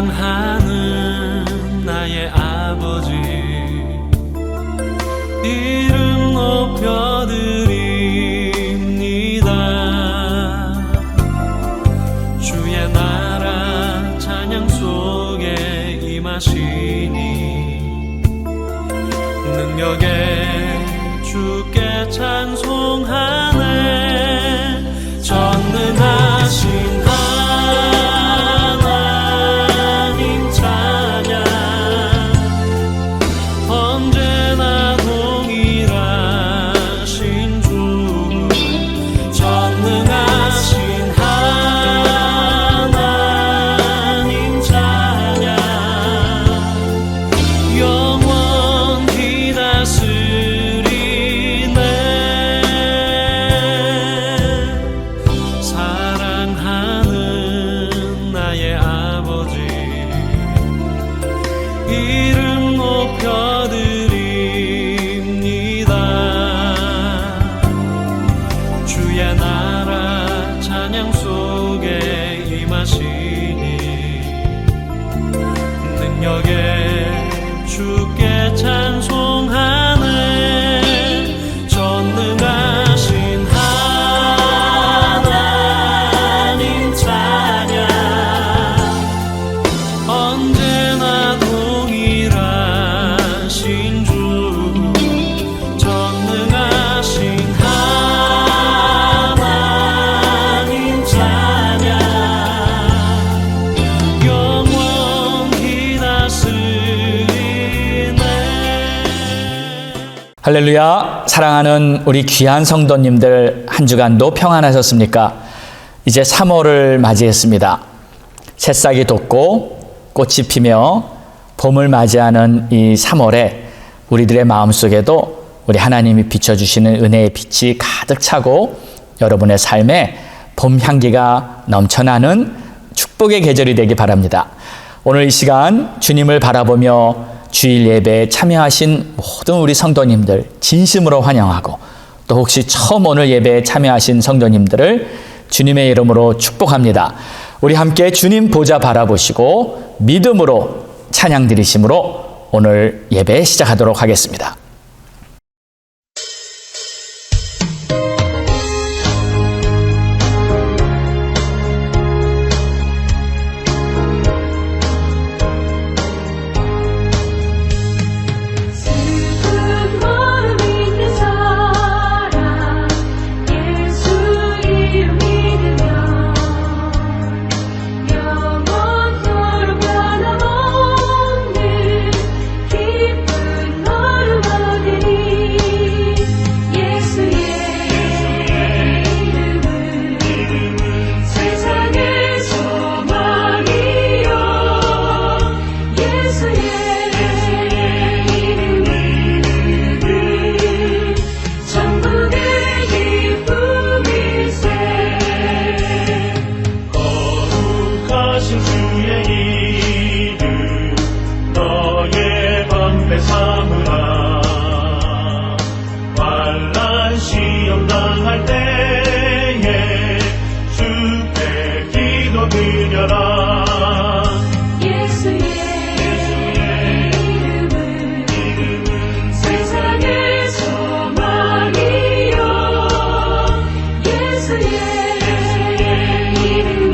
사랑하는 나의 아버지, 이름 높여드립니다. 주의 나라 찬양 속에 임하시니 능력에 주께 찬송하네. 전능하신 하나님 찬양, 언제나 동일하신 주. 전능하신 하나님 찬양, 영원히 다스리네. 사랑하는 나의 아버지, 이름 높여드립니다. 주의 나라 찬양 속에 임하시니 능력에 주께 찬송하네. 전능하신 하나님 찬양, 언제나 동일하신 주. 전능하신 하나님 찬양, 영원히 다스리네. 할렐루야. 사랑하는 우리 귀한 성도님들, 한 주간도 평안하셨습니까? 이제 3월을 맞이했습니다. 새싹이 돋고 꽃이 피며 봄을 맞이하는 이 3월에 우리들의 마음속에도 우리 하나님이 비춰주시는 은혜의 빛이 가득 차고 여러분의 삶에 봄 향기가 넘쳐나는 축복의 계절이 되기 바랍니다. 오늘 이 시간 주님을 바라보며 주일 예배에 참여하신 모든 우리 성도님들 진심으로 환영하고, 또 혹시 처음 오늘 예배에 참여하신 성도님들을 주님의 이름으로 축복합니다. 우리 함께 주님 보좌 바라보시고 믿음으로 찬양 드리심으로 오늘 예배 시작하도록 하겠습니다. 슬픈 마음 있는 사람, 예수 이름 믿으면 영원토록 변함없는 기쁜 마음 얻으리. 예수의 이름은 세상의 소망이요, 예수의 천국의 기쁨일세. 거룩하신 주의 이름 너의 방패 삼으라. 환난 시험 당할 때에 주께 기도 드려라. 예수의 이름은 세상의 소망이요, 예수의 이름은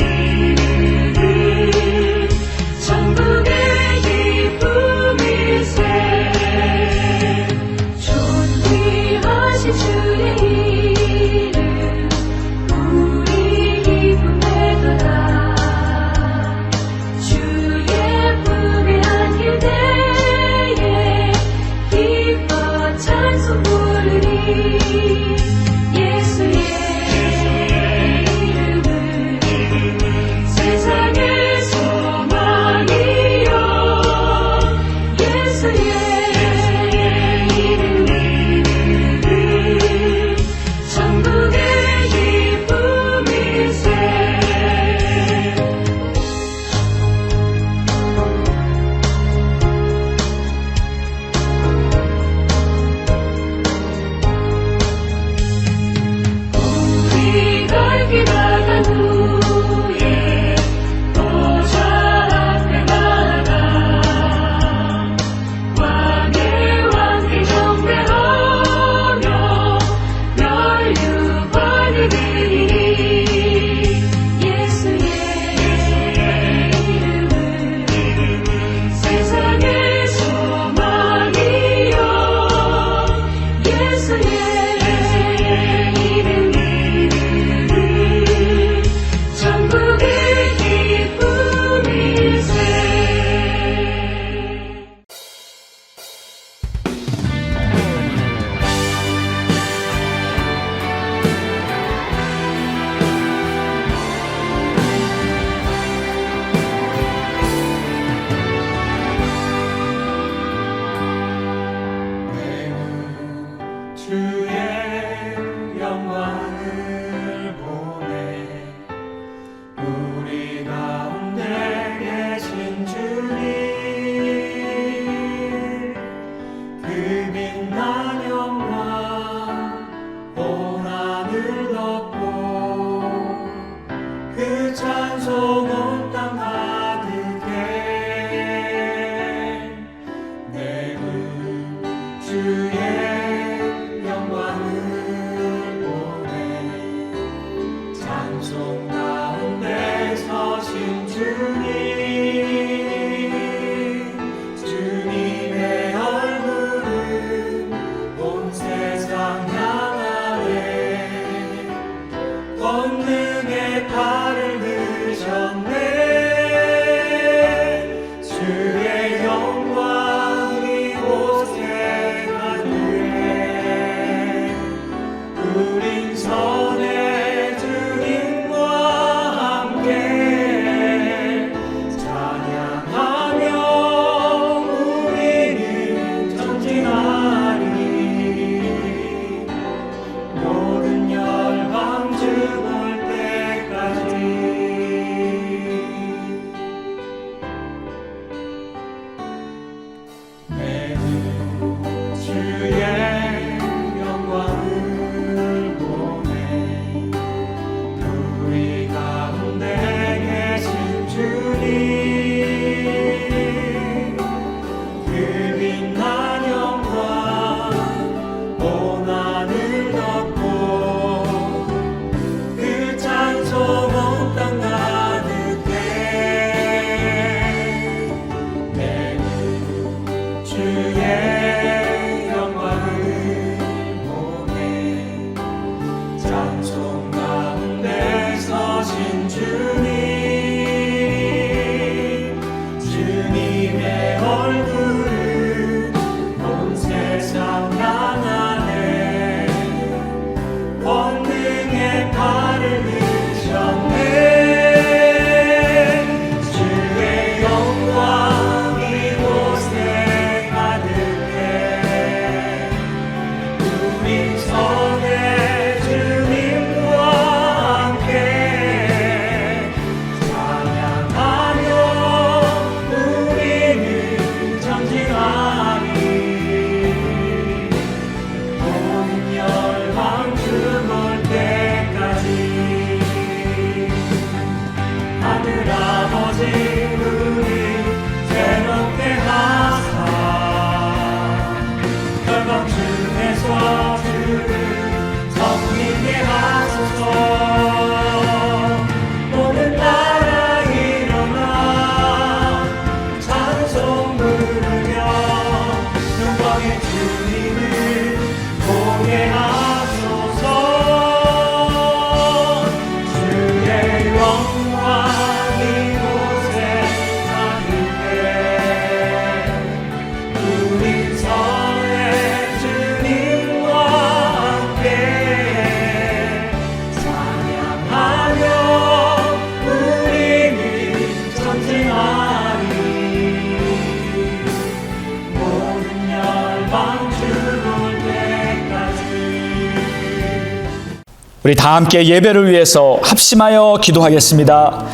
우리 다 함께 예배를 위해서 합심하여 기도하겠습니다.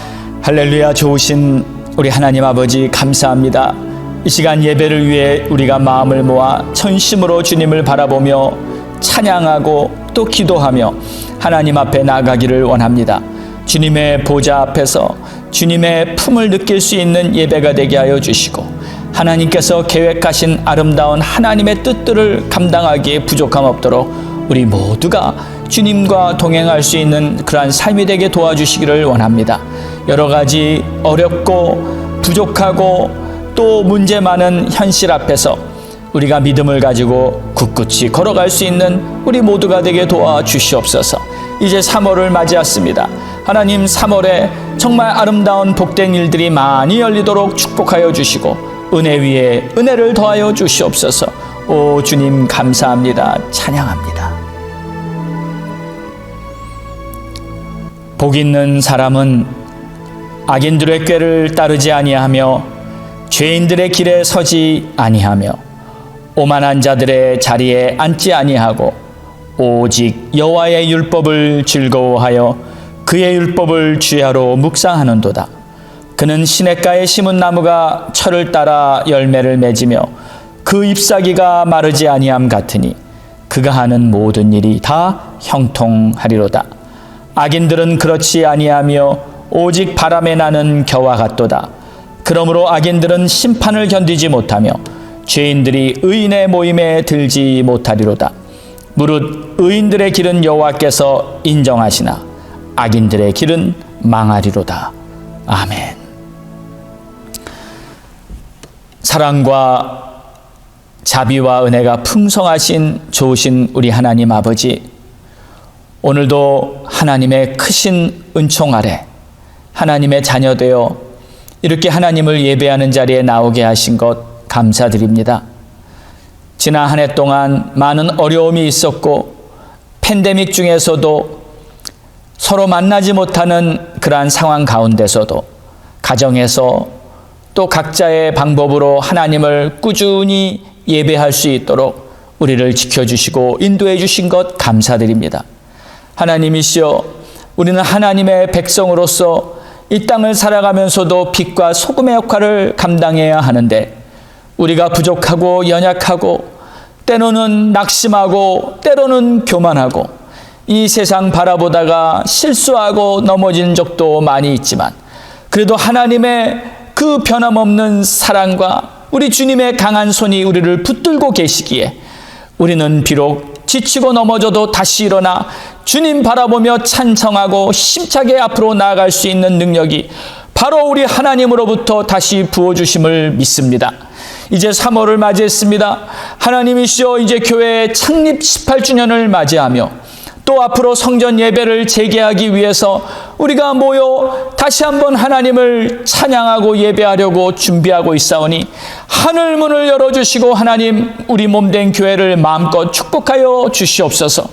할렐루야. 좋으신 우리 하나님 아버지 감사합니다. 이 시간 예배를 위해 우리가 마음을 모아 전심으로 주님을 바라보며 찬양하고 또 기도하며 하나님 앞에 나가기를 원합니다. 주님의 보좌 앞에서 주님의 품을 느낄 수 있는 예배가 되게 하여 주시고, 하나님께서 계획하신 아름다운 하나님의 뜻들을 감당하기에 부족함 없도록 우리 모두가 주님과 동행할 수 있는 그러한 삶이 되게 도와주시기를 원합니다. 여러 가지 어렵고 부족하고 또 문제 많은 현실 앞에서 우리가 믿음을 가지고 굳굳이 걸어갈 수 있는 우리 모두가 되게 도와주시옵소서. 이제 3월을 맞이했습니다. 하나님, 3월에 정말 아름다운 복된 일들이 많이 열리도록 축복하여 주시고 은혜 위에 은혜를 더하여 주시옵소서. 오 주님 감사합니다. 찬양합니다. 복 있는 사람은 악인들의 꾀를 따르지 아니하며 죄인들의 길에 서지 아니하며 오만한 자들의 자리에 앉지 아니하고 오직 여호와의 율법을 즐거워하여 그의 율법을 주야로 묵상하는도다. 그는 시냇가에 심은 나무가 철을 따라 열매를 맺으며 그 잎사귀가 마르지 아니함 같으니 그가 하는 모든 일이 다 형통하리로다. 악인들은 그렇지 아니하며 오직 바람에 나는 겨와 같도다. 그러므로 악인들은 심판을 견디지 못하며 죄인들이 의인의 모임에 들지 못하리로다. 무릇 의인들의 길은 여호와께서 인정하시나 악인들의 길은 망하리로다. 아멘. 사랑과 자비와 은혜가 풍성하신 좋으신 우리 하나님 아버지, 오늘도 하나님의 크신 은총 아래 하나님의 자녀되어 이렇게 하나님을 예배하는 자리에 나오게 하신 것 감사드립니다. 지난 한 해 동안 많은 어려움이 있었고 팬데믹 중에서도 서로 만나지 못하는 그러한 상황 가운데서도 가정에서 또 각자의 방법으로 하나님을 꾸준히 예배할 수 있도록 우리를 지켜주시고 인도해 주신 것 감사드립니다. 하나님이시여, 우리는 하나님의 백성으로서 이 땅을 살아가면서도 빛과 소금의 역할을 감당해야 하는데 우리가 부족하고 연약하고 때로는 낙심하고 때로는 교만하고 이 세상 바라보다가 실수하고 넘어진 적도 많이 있지만 그래도 하나님의 그 변함없는 사랑과 우리 주님의 강한 손이 우리를 붙들고 계시기에 우리는 비록 지치고 넘어져도 다시 일어나 주님 바라보며 찬성하고 힘차게 앞으로 나아갈 수 있는 능력이 바로 우리 하나님으로부터 다시 부어주심을 믿습니다. 이제 3월을 맞이했습니다. 하나님이시여, 이제 교회의 창립 18주년을 맞이하며 또 앞으로 성전 예배를 재개하기 위해서 우리가 모여 다시 한번 하나님을 찬양하고 예배하려고 준비하고 있사오니 하늘 문을 열어주시고 하나님, 우리 몸된 교회를 마음껏 축복하여 주시옵소서.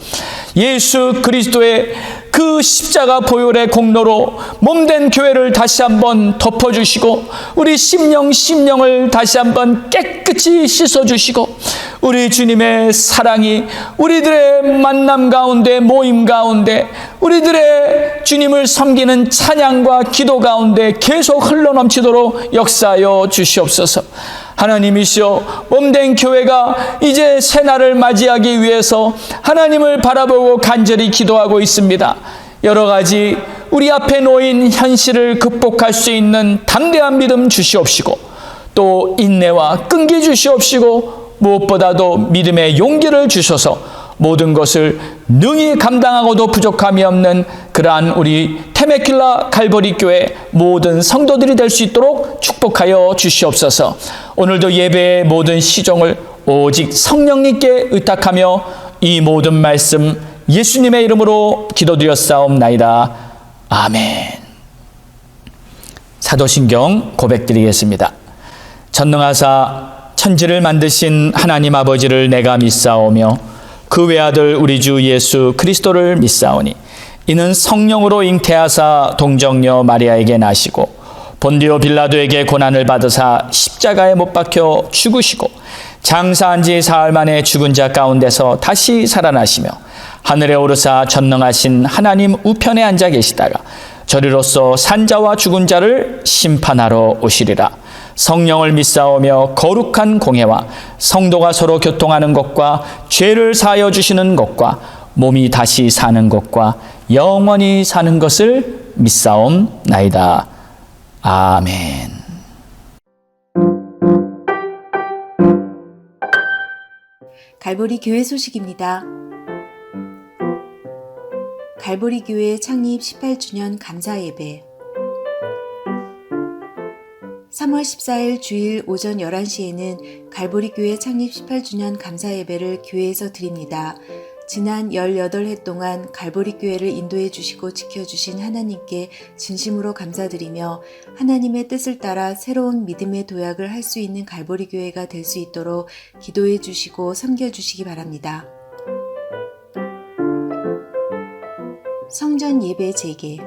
예수 그리스도의 그 십자가 보혈의 공로로 몸된 교회를 다시 한번 덮어주시고 우리 심령을 다시 한번 깨끗이 씻어주시고 우리 주님의 사랑이 우리들의 만남 가운데, 모임 가운데, 우리들의 주님을 섬기는 찬양과 기도 가운데 계속 흘러넘치도록 역사하여 주시옵소서. 하나님이시여, 몸된 교회가 이제 새날을 맞이하기 위해서 하나님을 바라보고 간절히 기도하고 있습니다. 여러 가지 우리 앞에 놓인 현실을 극복할 수 있는 담대한 믿음 주시옵시고 또 인내와 끈기 주시옵시고 무엇보다도 믿음의 용기를 주셔서 모든 것을 능히 감당하고도 부족함이 없는 그러한 우리 테메킬라 갈보리 교회 모든 성도들이 될 수 있도록 축복하여 주시옵소서. 오늘도 예배의 모든 시종을 오직 성령님께 의탁하며 이 모든 말씀 예수님의 이름으로 기도드렸사옵나이다. 아멘. 사도신경 고백드리겠습니다. 전능하사 천지를 만드신 하나님 아버지를 내가 믿사오며 그 외아들 우리 주 예수 그리스도를 믿사오니 이는 성령으로 잉태하사 동정녀 마리아에게 나시고 본디오 빌라도에게 고난을 받으사 십자가에 못 박혀 죽으시고 장사한 지 사흘 만에 죽은 자 가운데서 다시 살아나시며 하늘에 오르사 전능하신 하나님 우편에 앉아 계시다가 저리로서 산자와 죽은 자를 심판하러 오시리라. 성령을 믿사오며 거룩한 공회와 성도가 서로 교통하는 것과 죄를 사하여 주시는 것과 몸이 다시 사는 것과 영원히 사는 것을 믿사옵나이다. 아멘. 갈보리 교회 소식입니다. 갈보리 교회 창립 18주년 감사 예배. 3월 14일 주일 오전 11시에는 갈보리 교회 창립 18주년 감사 예배를 교회에서 드립니다. 지난 18해 동안 갈보리 교회를 인도해 주시고 지켜주신 하나님께 진심으로 감사드리며 하나님의 뜻을 따라 새로운 믿음의 도약을 할 수 있는 갈보리 교회가 될 수 있도록 기도해 주시고 섬겨 주시기 바랍니다. 성전 예배 재개.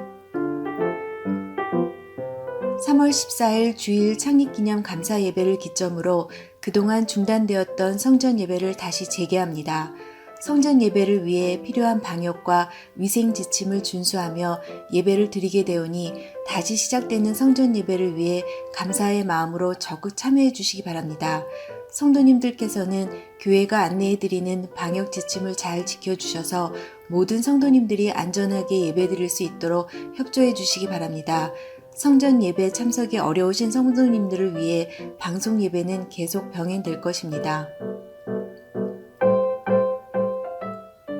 3월 14일 주일 창립기념 감사 예배를 기점으로 그동안 중단되었던 성전 예배를 다시 재개합니다. 성전 예배를 위해 필요한 방역과 위생 지침을 준수하며 예배를 드리게 되오니 다시 시작되는 성전 예배를 위해 감사의 마음으로 적극 참여해 주시기 바랍니다. 성도님들께서는 교회가 안내해드리는 방역 지침을 잘 지켜주셔서 모든 성도님들이 안전하게 예배 드릴 수 있도록 협조해 주시기 바랍니다. 성전 예배 참석이 어려우신 성도님들을 위해 방송 예배는 계속 병행될 것입니다.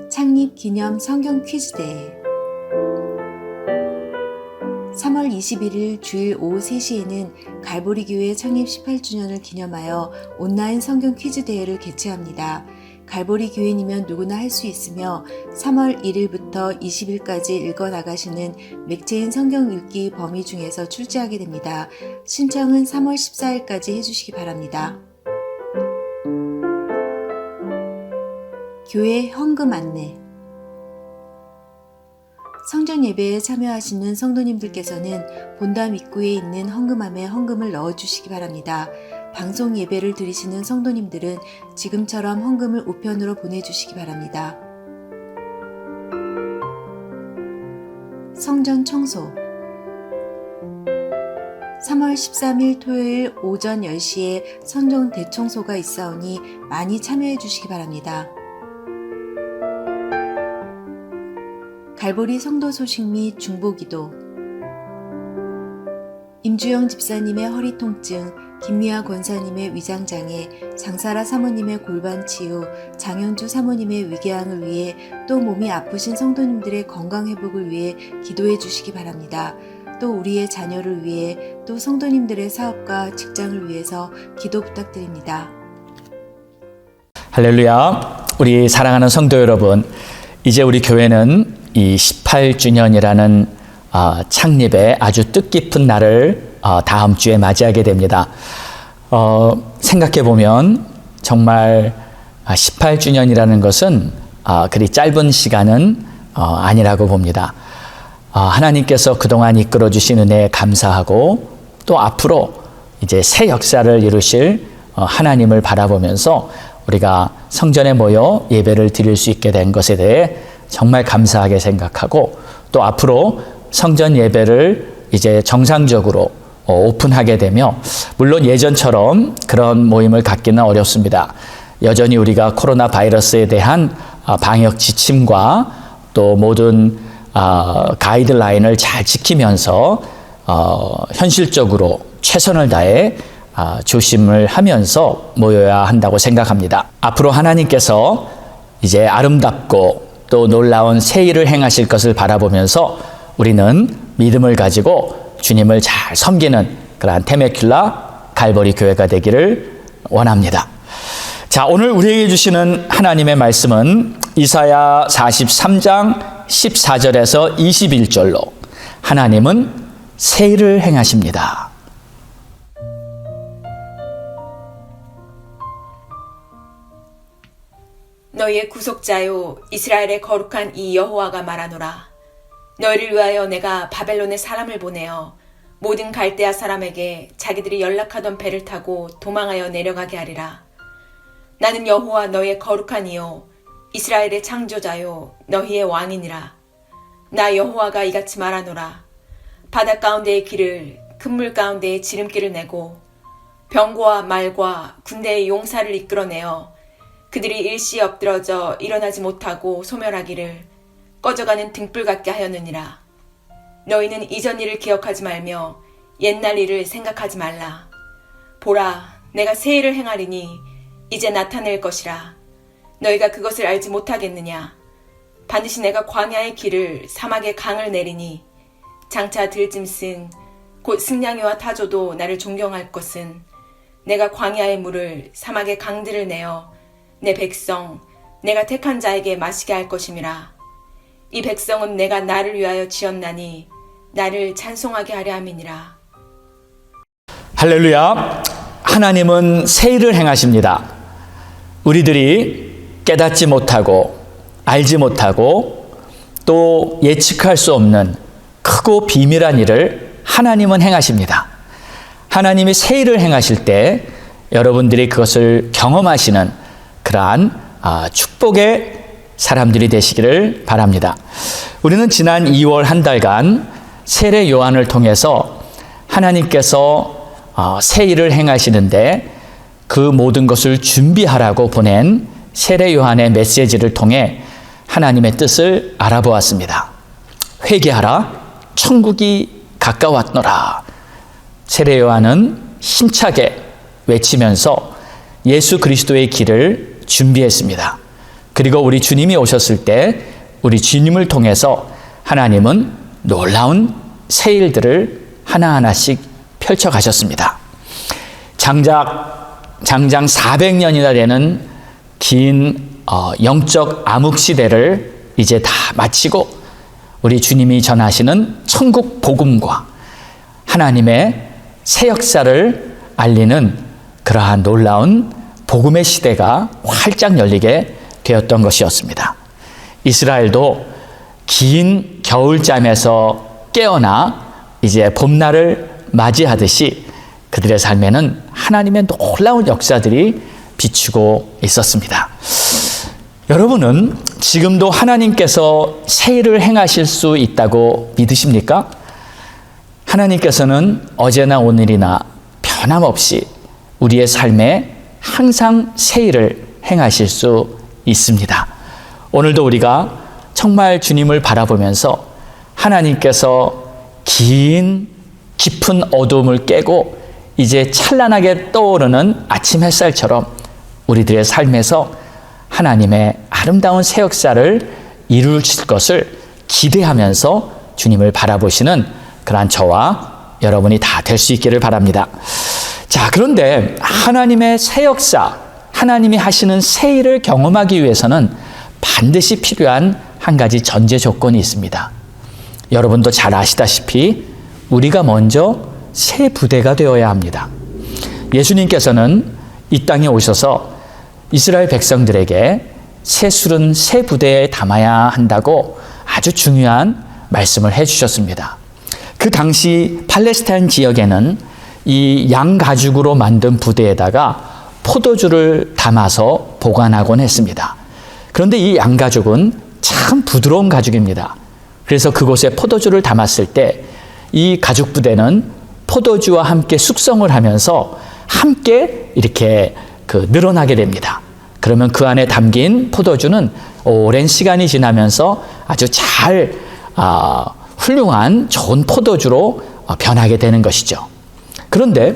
창립 기념 성경 퀴즈 대회. 3월 21일 주일 오후 3시에는 갈보리 교회 창립 18주년을 기념하여 온라인 성경 퀴즈 대회를 개최합니다. 갈보리 교인이면 누구나 할 수 있으며 3월 1일부터 20일까지 읽어나가시는 맥체인 성경 읽기 범위 중에서 출제하게 됩니다. 신청은 3월 14일까지 해주시기 바랍니다. 교회 헌금 안내. 성전 예배에 참여하시는 성도님들께서는 본담 입구에 있는 헌금함에 헌금을 넣어주시기 바랍니다. 방송 예배를 드리시는 성도님들은 지금처럼 헌금을 우편으로 보내주시기 바랍니다. 성전 청소. 3월 13일 토요일 오전 10시에 성전 대청소가 있사오니 많이 참여해 주시기 바랍니다. 갈보리 성도 소식 및 중보기도. 임주영 집사님의 허리 통증, 김미아 권사님의 위장장애, 장사라 사모님의 골반 치유, 장현주 사모님의 위궤양을 위해 또 몸이 아프신 성도님들의 건강 회복을 위해 기도해 주시기 바랍니다. 또 우리의 자녀를 위해 또 성도님들의 사업과 직장을 위해서 기도 부탁드립니다. 할렐루야. 우리 사랑하는 성도 여러분, 이제 우리 교회는 이 18주년이라는 창립의 아주 뜻깊은 날을 다음 주에 맞이하게 됩니다. 생각해 보면 정말 18주년이라는 것은 그리 짧은 시간은 아니라고 봅니다. 하나님께서 그동안 이끌어 주신 은혜에 감사하고 또 앞으로 이제 새 역사를 이루실 하나님을 바라보면서 우리가 성전에 모여 예배를 드릴 수 있게 된 것에 대해 정말 감사하게 생각하고 또 앞으로 성전 예배를 이제 정상적으로 오픈하게 되며 물론 예전처럼 그런 모임을 갖기는 어렵습니다. 여전히 우리가 코로나 바이러스에 대한 방역 지침과 또 모든 가이드라인을 잘 지키면서 현실적으로 최선을 다해 조심을 하면서 모여야 한다고 생각합니다. 앞으로 하나님께서 이제 아름답고 또 놀라운 새 일을 행하실 것을 바라보면서 우리는 믿음을 가지고 주님을 잘 섬기는 그러한 테메큘라 갈보리 교회가 되기를 원합니다. 자, 오늘 우리에게 주시는 하나님의 말씀은 이사야 43장 14절에서 21절로 하나님은 새 일을 행하십니다. 너희의 구속자요 이스라엘의 거룩한 이 여호와가 말하노라. 너희를 위하여 내가 바벨론에 사람을 보내어 모든 갈대아 사람에게 자기들이 연락하던 배를 타고 도망하여 내려가게 하리라. 나는 여호와 너의 거룩한 이요 이스라엘의 창조자요 너희의 왕이니라. 나 여호와가 이같이 말하노라. 바다 가운데의 길을 큰 물 가운데의 지름길을 내고 병거와 말과 군대의 용사를 이끌어내어 그들이 일시에 엎드러져 일어나지 못하고 소멸하기를 꺼져가는 등불 같게 하였느니라. 너희는 이전 일을 기억하지 말며 옛날 일을 생각하지 말라. 보라, 내가 새 일을 행하리니 이제 나타낼 것이라. 너희가 그것을 알지 못하겠느냐? 반드시 내가 광야의 길을 사막의 강을 내리니 장차 들짐승 곧 승냥이와 타조도 나를 존경할 것은 내가 광야의 물을 사막의 강들을 내어 내 백성 내가 택한 자에게 마시게 할 것임이라. 이 백성은 내가 나를 위하여 지었나니 나를 찬송하게 하려 함이니라. 할렐루야. 하나님은 새 일을 행하십니다. 우리들이 깨닫지 못하고 알지 못하고 또 예측할 수 없는 크고 비밀한 일을 하나님은 행하십니다. 하나님이 새 일을 행하실 때 여러분들이 그것을 경험하시는 그러한 축복의 사람들이 되시기를 바랍니다. 우리는 지난 2월 한 달간 세례 요한을 통해서 하나님께서 새 일을 행하시는데 그 모든 것을 준비하라고 보낸 세례 요한의 메시지를 통해 하나님의 뜻을 알아보았습니다. 회개하라, 천국이 가까웠노라. 세례 요한은 힘차게 외치면서 예수 그리스도의 길을 준비했습니다. 그리고 우리 주님이 오셨을 때 우리 주님을 통해서 하나님은 놀라운 새 일들을 하나하나씩 펼쳐가셨습니다. 장장 400년이나 되는 긴 영적 암흑 시대를 이제 다 마치고 우리 주님이 전하시는 천국 복음과 하나님의 새 역사를 알리는 그러한 놀라운 복음의 시대가 활짝 열리게 되었던 것이었습니다. 이스라엘도 긴 겨울잠에서 깨어나 이제 봄날을 맞이하듯이 그들의 삶에는 하나님의 놀라운 역사들이 비추고 있었습니다. 여러분은 지금도 하나님께서 새 일을 행하실 수 있다고 믿으십니까? 하나님께서는 어제나 오늘이나 변함없이 우리의 삶에 항상 새 일을 행하실 수 있습니다. 오늘도 우리가 정말 주님을 바라보면서 하나님께서 긴 깊은 어둠을 깨고 이제 찬란하게 떠오르는 아침 햇살처럼 우리들의 삶에서 하나님의 아름다운 새 역사를 이루실 것을 기대하면서 주님을 바라보시는 그러한 저와 여러분이 다 될 수 있기를 바랍니다. 자, 그런데 하나님의 새 역사, 하나님이 하시는 새 일을 경험하기 위해서는 반드시 필요한 한 가지 전제 조건이 있습니다. 여러분도 잘 아시다시피 우리가 먼저 새 부대가 되어야 합니다. 예수님께서는 이 땅에 오셔서 이스라엘 백성들에게 새 술은 새 부대에 담아야 한다고 아주 중요한 말씀을 해주셨습니다. 그 당시 팔레스타인 지역에는 이 양 가죽으로 만든 부대에다가 포도주를 담아서 보관하곤 했습니다. 그런데 이 양 가죽은 참 부드러운 가죽입니다. 그래서 그곳에 포도주를 담았을 때 이 가죽 부대는 포도주와 함께 숙성을 하면서 함께 이렇게 늘어나게 됩니다. 그러면 그 안에 담긴 포도주는 오랜 시간이 지나면서 아주 잘 훌륭한 좋은 포도주로 변하게 되는 것이죠. 그런데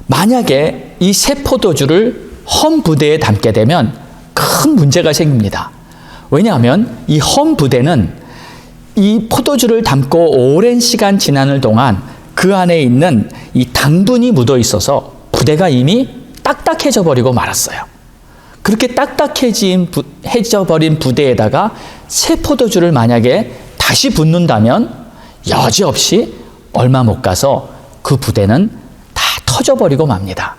만약에 이 새 포도주를 험 부대에 담게 되면 큰 문제가 생깁니다. 왜냐하면 이 험 부대는 이 포도주를 담고 오랜 시간 지나는 동안 그 안에 있는 이 당분이 묻어 있어서 부대가 이미 딱딱해져 버리고 말았어요. 그렇게 딱딱해져 버린 부대에다가 새 포도주를 만약에 다시 붓는다면 여지없이 얼마 못 가서 그 부대는 다 터져버리고 맙니다.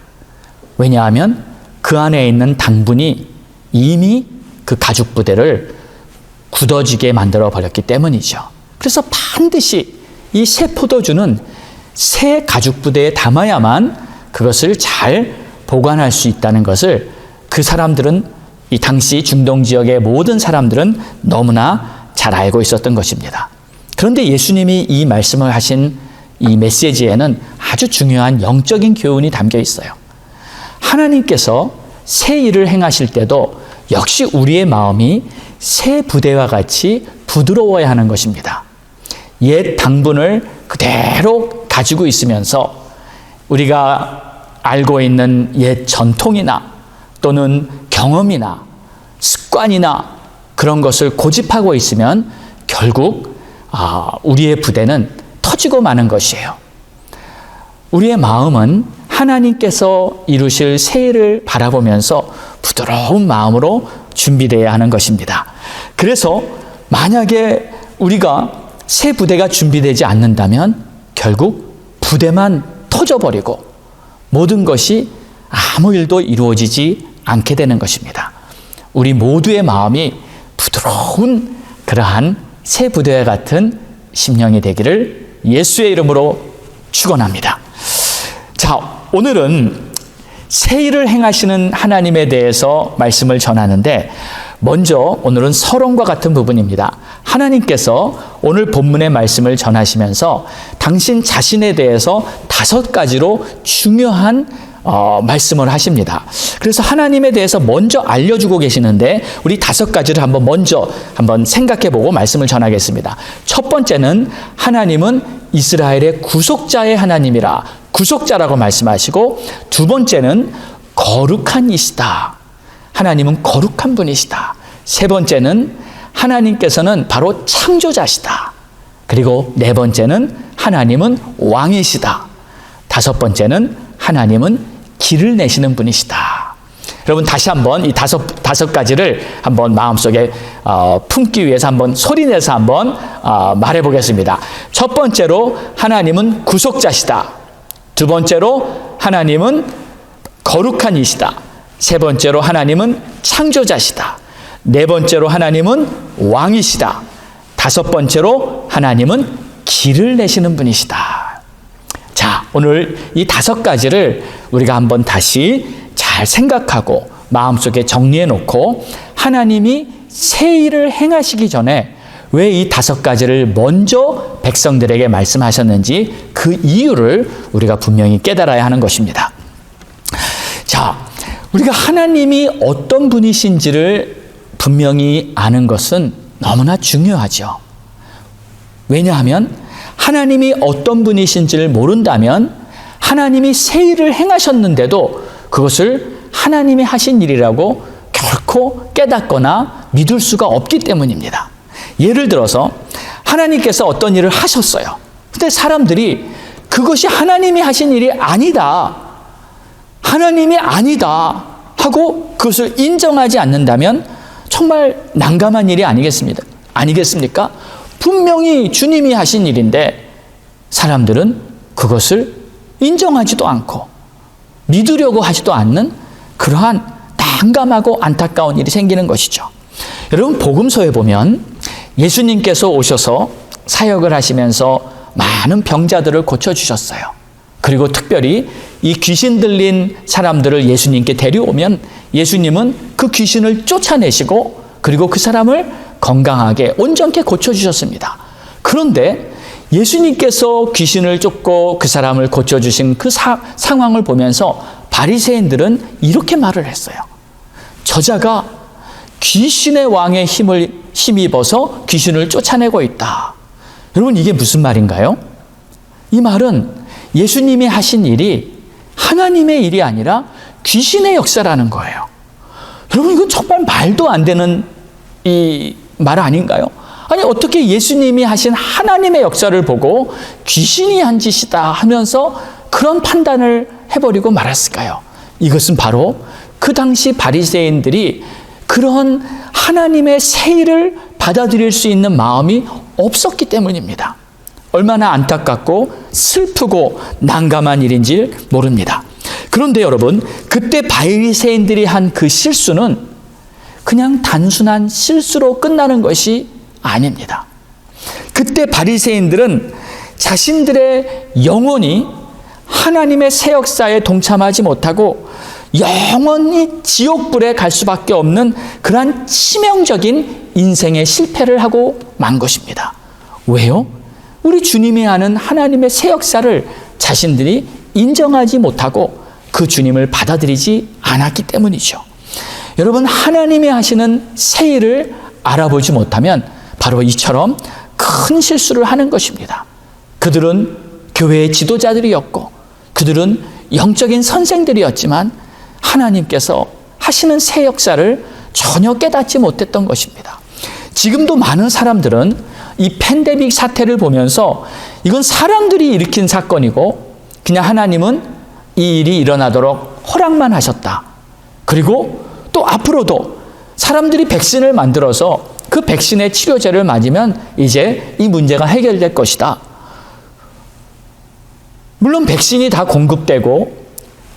왜냐하면 그 안에 있는 당분이 이미 그 가죽 부대를 굳어지게 만들어 버렸기 때문이죠. 그래서 반드시 이 새 포도주는 새 가죽 부대에 담아야만 그것을 잘 보관할 수 있다는 것을 그 사람들은, 이 당시 중동 지역의 모든 사람들은 너무나 잘 알고 있었던 것입니다. 그런데 예수님이 이 말씀을 하신 이 메시지에는 아주 중요한 영적인 교훈이 담겨 있어요. 하나님께서 새 일을 행하실 때도 역시 우리의 마음이 새 부대와 같이 부드러워야 하는 것입니다. 옛 당분을 그대로 가지고 있으면서 우리가 알고 있는 옛 전통이나 또는 경험이나 습관이나 그런 것을 고집하고 있으면 결국 우리의 부대는 터지고 마는 것이에요. 우리의 마음은 하나님께서 이루실 새 일을 바라보면서 부드러운 마음으로 준비되어야 하는 것입니다. 그래서 만약에 우리가 새 부대가 준비되지 않는다면 결국 부대만 터져버리고 모든 것이 아무 일도 이루어지지 않게 되는 것입니다. 우리 모두의 마음이 부드러운 그러한 새 부대와 같은 심령이 되기를 예수의 이름으로 축원합니다. 자, 오늘은 새 일을 행하시는 하나님에 대해서 말씀을 전하는데, 먼저 오늘은 서론과 같은 부분입니다. 하나님께서 오늘 본문의 말씀을 전하시면서 당신 자신에 대해서 5가지로 중요한 말씀을 하십니다. 그래서 하나님에 대해서 먼저 알려주고 계시는데 우리 5가지를 한번 생각해보고 말씀을 전하겠습니다. 첫 번째는 하나님은 이스라엘의 구속자의 하나님이라, 구속자라고 말씀하시고, 두 번째는 거룩한 이시다. 하나님은 거룩한 분이시다. 세 번째는 하나님께서는 바로 창조자시다. 그리고 네 번째는 하나님은 왕이시다. 다섯 번째는 하나님은 길을 내시는 분이시다. 여러분, 다시 한번 이 다섯 가지를 한번 마음속에 품기 위해서 한번 소리내서 한번 말해보겠습니다. 첫 번째로 하나님은 구속자시다. 두 번째로 하나님은 거룩한 이시다. 세 번째로 하나님은 창조자시다. 네 번째로 하나님은 왕이시다. 다섯 번째로 하나님은 길을 내시는 분이시다. 자, 오늘 이 5가지를 우리가 한번 다시 잘 생각하고 마음속에 정리해 놓고, 하나님이 새 일을 행하시기 전에 왜 이 5가지를 먼저 백성들에게 말씀하셨는지 그 이유를 우리가 분명히 깨달아야 하는 것입니다. 자, 우리가 하나님이 어떤 분이신지를 분명히 아는 것은 너무나 중요하죠. 왜냐하면 하나님이 어떤 분이신지를 모른다면 하나님이 새 일을 행하셨는데도 그것을 하나님이 하신 일이라고 결코 깨닫거나 믿을 수가 없기 때문입니다. 예를 들어서 하나님께서 어떤 일을 하셨어요. 근데 사람들이 그것이 하나님이 하신 일이 아니다, 하나님이 아니다 하고 그것을 인정하지 않는다면 정말 난감한 일이 아니겠습니까? 분명히 주님이 하신 일인데 사람들은 그것을 인정하지도 않고 믿으려고 하지도 않는 그러한 난감하고 안타까운 일이 생기는 것이죠. 여러분, 복음서에 보면 예수님께서 오셔서 사역을 하시면서 많은 병자들을 고쳐주셨어요. 그리고 특별히 이 귀신 들린 사람들을 예수님께 데려오면 예수님은 그 귀신을 쫓아내시고 그리고 그 사람을 건강하게 온전케 고쳐주셨습니다. 그런데 예수님께서 귀신을 쫓고 그 사람을 고쳐주신 그 상황을 보면서 바리새인들은 이렇게 말을 했어요. 저자가 귀신의 왕의 힘을 힘입어서 귀신을 쫓아내고 있다. 여러분, 이게 무슨 말인가요? 이 말은 예수님이 하신 일이 하나님의 일이 아니라 귀신의 역사라는 거예요. 여러분, 이건 정말 말도 안 되는 이 말 아닌가요? 아니, 어떻게 예수님이 하신 하나님의 역사를 보고 귀신이 한 짓이다 하면서 그런 판단을 해버리고 말았을까요? 이것은 바로 그 당시 바리새인들이 그런 하나님의 새 일을 받아들일 수 있는 마음이 없었기 때문입니다. 얼마나 안타깝고 슬프고 난감한 일인지 모릅니다. 그런데 여러분, 그때 바리새인들이 한 그 실수는 그냥 단순한 실수로 끝나는 것이 아닙니다. 그때 바리새인들은 자신들의 영혼이 하나님의 새 역사에 동참하지 못하고 영원히 지옥불에 갈 수밖에 없는 그러한 치명적인 인생의 실패를 하고 만 것입니다. 왜요? 우리 주님이 하는 하나님의 새 역사를 자신들이 인정하지 못하고 그 주님을 받아들이지 않았기 때문이죠. 여러분, 하나님이 하시는 새 일을 알아보지 못하면 바로 이처럼 큰 실수를 하는 것입니다. 그들은 교회의 지도자들이었고 그들은 영적인 선생들이었지만 하나님께서 하시는 새 역사를 전혀 깨닫지 못했던 것입니다. 지금도 많은 사람들은 이 팬데믹 사태를 보면서 이건 사람들이 일으킨 사건이고 그냥 하나님은 이 일이 일어나도록 허락만 하셨다. 그리고 또 앞으로도 사람들이 백신을 만들어서 그 백신의 치료제를 맞으면 이제 이 문제가 해결될 것이다. 물론 백신이 다 공급되고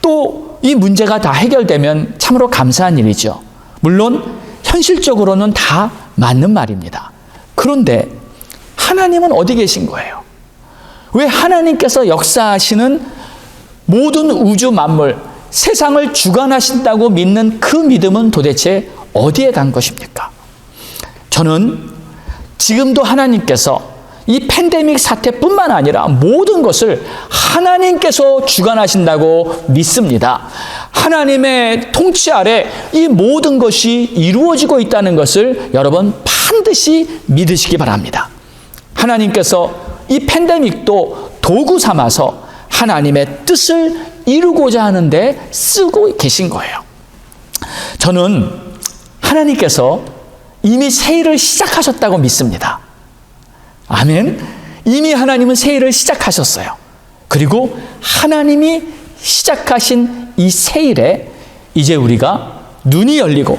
또 이 문제가 다 해결되면 참으로 감사한 일이죠. 물론 현실적으로는 다 맞는 말입니다. 그런데 하나님은 어디 계신 거예요? 왜 하나님께서 역사하시는 모든 우주 만물, 세상을 주관하신다고 믿는 그 믿음은 도대체 어디에 간 것입니까? 저는 지금도 하나님께서 이 팬데믹 사태뿐만 아니라 모든 것을 하나님께서 주관하신다고 믿습니다. 하나님의 통치 아래 이 모든 것이 이루어지고 있다는 것을 여러분 반드시 믿으시기 바랍니다. 하나님께서 이 팬데믹도 도구 삼아서 하나님의 뜻을 이루고자 하는데 쓰고 계신 거예요. 저는 하나님께서 이미 새 일을 시작하셨다고 믿습니다. 아멘. 이미 하나님은 새 일을 시작하셨어요. 그리고 하나님이 시작하신 이 새 일에 이제 우리가 눈이 열리고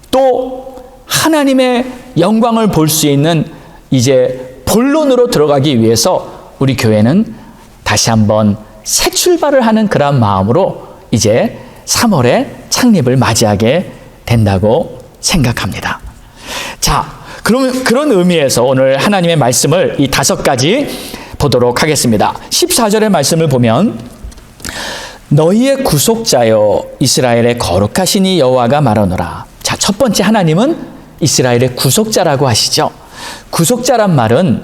또 하나님의 영광을 볼 수 있는 이제 본론으로 들어가기 위해서 우리 교회는 다시 한번 새 출발을 하는 그런 마음으로 이제 3월에 창립을 맞이하게 된다고 생각합니다. 자, 그러면 그런 의미에서 오늘 하나님의 말씀을 이 5가지 보도록 하겠습니다. 14절의 말씀을 보면 너희의 구속자여 이스라엘의 거룩하신 이 여호와가 말하노라. 자, 첫 번째 하나님은 이스라엘의 구속자라고 하시죠. 구속자란 말은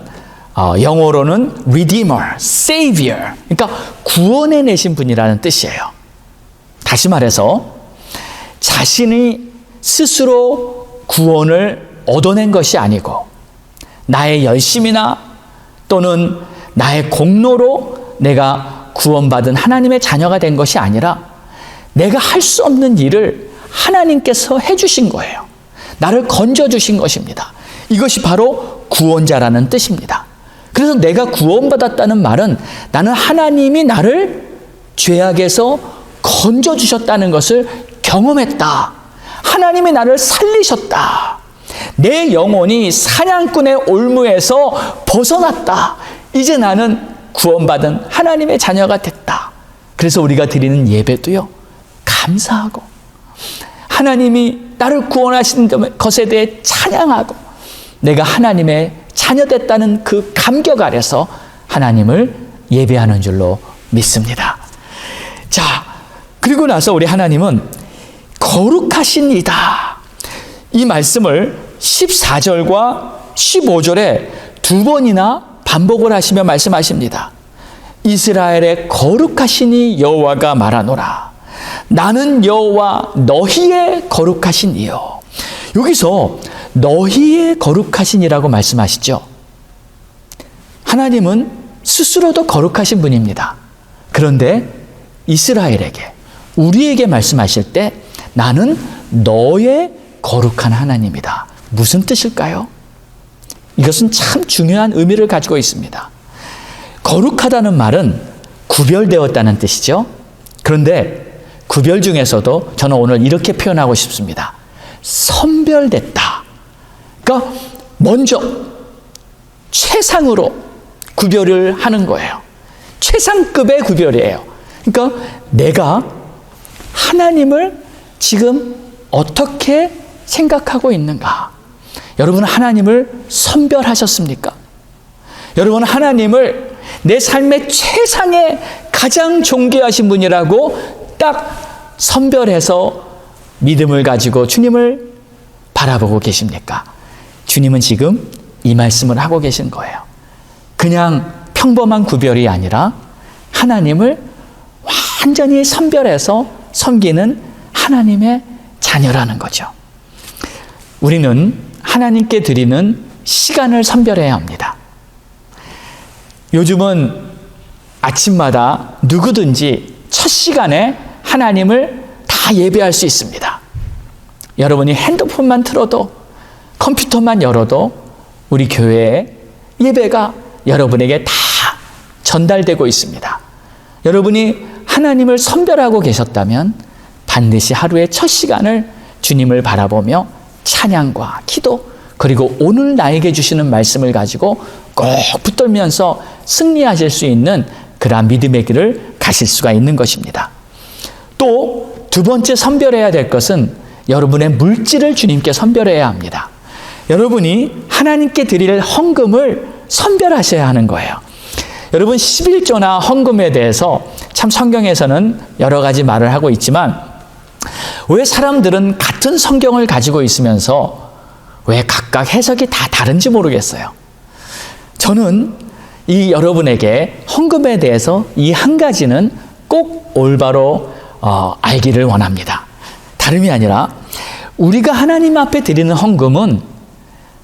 영어로는 Redeemer, Savior, 그러니까 구원해내신 분이라는 뜻이에요. 다시 말해서 자신이 스스로 구원을 얻어낸 것이 아니고 나의 열심이나 또는 나의 공로로 내가 구원받은 하나님의 자녀가 된 것이 아니라 내가 할 수 없는 일을 하나님께서 해주신 거예요. 나를 건져주신 것입니다. 이것이 바로 구원자라는 뜻입니다. 그래서 내가 구원받았다는 말은 나는 하나님이 나를 죄악에서 건져주셨다는 것을 경험했다. 하나님이 나를 살리셨다. 내 영혼이 사냥꾼의 올무에서 벗어났다. 이제 나는 구원받은 하나님의 자녀가 됐다. 그래서 우리가 드리는 예배도요, 감사하고 하나님이 나를 구원하신 것에 대해 찬양하고 내가 하나님의 자녀 됐다는 그 감격 아래서 하나님을 예배하는 줄로 믿습니다. 자, 그리고 나서 우리 하나님은 거룩하신 이다. 이 말씀을 14절과 15절에 2번이나 반복을 하시며 말씀하십니다. 이스라엘의 거룩하신 이 여호와가 말하노라. 나는 여호와 너희의 거룩하신 이요. 여기서 너희의 거룩하신 이라고 말씀하시죠. 하나님은 스스로도 거룩하신 분입니다. 그런데 이스라엘에게, 우리에게 말씀하실 때 나는 너의 거룩한 하나님이다. 무슨 뜻일까요? 이것은 참 중요한 의미를 가지고 있습니다. 거룩하다는 말은 구별되었다는 뜻이죠. 그런데 구별 중에서도 저는 오늘 이렇게 표현하고 싶습니다. 선별됐다. 그러니까 먼저 최상으로 구별을 하는 거예요. 최상급의 구별이에요. 그러니까 내가 하나님을 지금 어떻게 생각하고 있는가? 여러분, 하나님을 선별하셨습니까? 여러분, 하나님을 내 삶의 최상의 가장 존귀하신 분이라고 딱 선별해서 믿음을 가지고 주님을 바라보고 계십니까? 주님은 지금 이 말씀을 하고 계신 거예요. 그냥 평범한 구별이 아니라 하나님을 완전히 선별해서 섬기는 하나님의 자녀라는 거죠. 우리는 하나님께 드리는 시간을 선별해야 합니다. 요즘은 아침마다 누구든지 첫 시간에 하나님을 다 예배할 수 있습니다. 여러분이 핸드폰만 틀어도 컴퓨터만 열어도 우리 교회의 예배가 여러분에게 다 전달되고 있습니다. 여러분이 하나님을 선별하고 계셨다면 반드시 하루의 첫 시간을 주님을 바라보며 찬양과 기도, 그리고 오늘 나에게 주시는 말씀을 가지고 꼭 붙들면서 승리하실 수 있는 그러한 믿음의 길을 가실 수가 있는 것입니다. 또 두 번째 선별해야 될 것은 여러분의 물질을 주님께 선별해야 합니다. 여러분이 하나님께 드릴 헌금을 선별하셔야 하는 거예요. 여러분, 11조나 헌금에 대해서 참 성경에서는 여러 가지 말을 하고 있지만 왜 사람들은 같은 성경을 가지고 있으면서 왜 각각 해석이 다 다른지 모르겠어요. 저는 이 여러분에게 헌금에 대해서 이 한 가지는 꼭 올바로 알기를 원합니다. 다름이 아니라 우리가 하나님 앞에 드리는 헌금은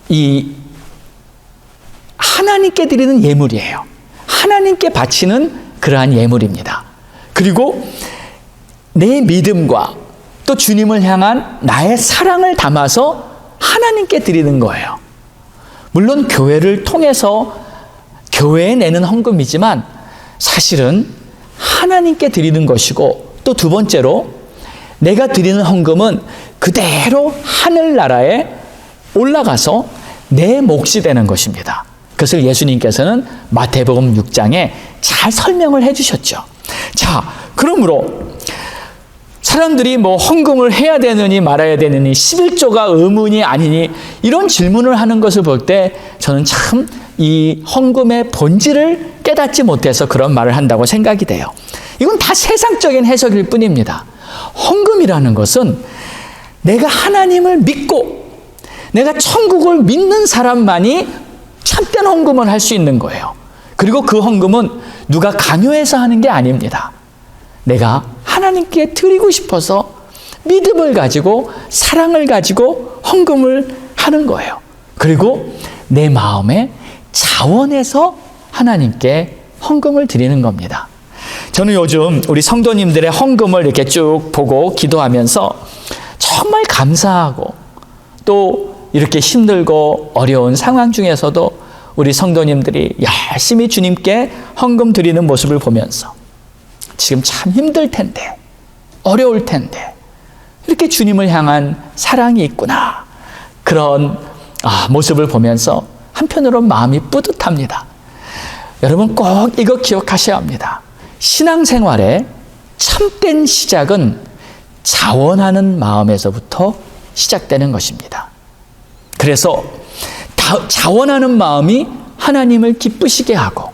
이 하나님께 드리는 예물이에요. 하나님께 바치는 그러한 예물입니다. 그리고 내 믿음과 또 주님을 향한 나의 사랑을 담아서 하나님께 드리는 거예요. 물론 교회를 통해서 교회에 내는 헌금이지만 사실은 하나님께 드리는 것이고, 또 두 번째로 내가 드리는 헌금은 그대로 하늘나라에 올라가서 내 몫이 되는 것입니다. 그것을 예수님께서는 마태복음 6장에 잘 설명을 해주셨죠. 자, 그러므로 사람들이 뭐 헌금을 해야 되느니 말아야 되느니 11조가 의무니 아니니 이런 질문을 하는 것을 볼 때 저는 참 이 헌금의 본질을 깨닫지 못해서 그런 말을 한다고 생각이 돼요. 이건 다 세상적인 해석일 뿐입니다. 헌금이라는 것은 내가 하나님을 믿고 내가 천국을 믿는 사람만이 참된 헌금을 할 수 있는 거예요. 그리고 그 헌금은 누가 강요해서 하는 게 아닙니다. 내가 하나님께 드리고 싶어서 믿음을 가지고 사랑을 가지고 헌금을 하는 거예요. 그리고 내 마음에 자원해서 하나님께 헌금을 드리는 겁니다. 저는 요즘 우리 성도님들의 헌금을 이렇게 쭉 보고 기도하면서 정말 감사하고, 또 이렇게 힘들고 어려운 상황 중에서도 우리 성도님들이 열심히 주님께 헌금 드리는 모습을 보면서 지금 참 힘들 텐데, 어려울 텐데 이렇게 주님을 향한 사랑이 있구나, 그런 모습을 보면서 한편으로 마음이 뿌듯합니다. 여러분 꼭 이거 기억하셔야 합니다. 신앙생활의 참된 시작은 자원하는 마음에서부터 시작되는 것입니다. 그래서 자원하는 마음이 하나님을 기쁘시게 하고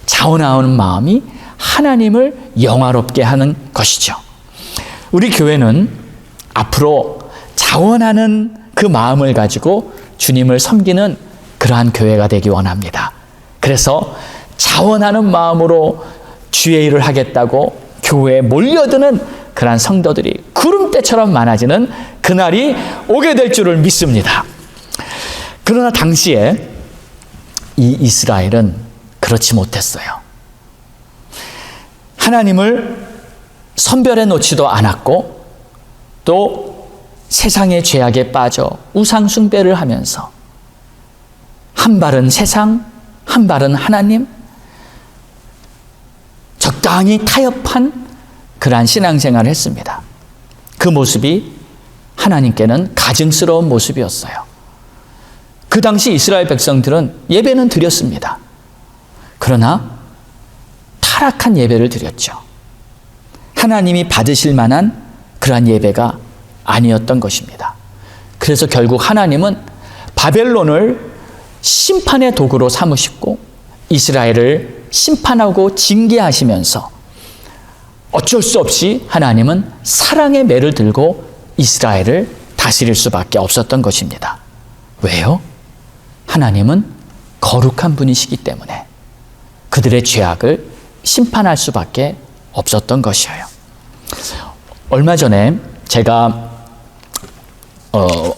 자원하는 마음이 하나님을 영화롭게 하는 것이죠. 우리 교회는 앞으로 자원하는 그 마음을 가지고 주님을 섬기는 그러한 교회가 되기 원합니다. 그래서 자원하는 마음으로 주의 일을 하겠다고 교회에 몰려드는 그러한 성도들이 구름대처럼 많아지는 그날이 오게 될 줄을 믿습니다. 그러나 당시에 이 이스라엘은 그렇지 못했어요. 하나님을 선별해 놓지도 않았고, 또 세상의 죄악에 빠져 우상 숭배를 하면서 한 발은 세상, 한 발은 하나님, 적당히 타협한 그러한 신앙생활을 했습니다. 그 모습이 하나님께는 가증스러운 모습이었어요. 그 당시 이스라엘 백성들은 예배는 드렸습니다. 그러나 타락한 예배를 드렸죠. 하나님이 받으실 만한 그러한 예배가 아니었던 것입니다. 그래서 결국 하나님은 바벨론을 심판의 도구로 삼으시고 이스라엘을 심판하고 징계하시면서 어쩔 수 없이 하나님은 사랑의 매를 들고 이스라엘을 다스릴 수밖에 없었던 것입니다. 왜요? 하나님은 거룩한 분이시기 때문에 그들의 죄악을 심판할 수밖에 없었던 것이에요. 얼마 전에 제가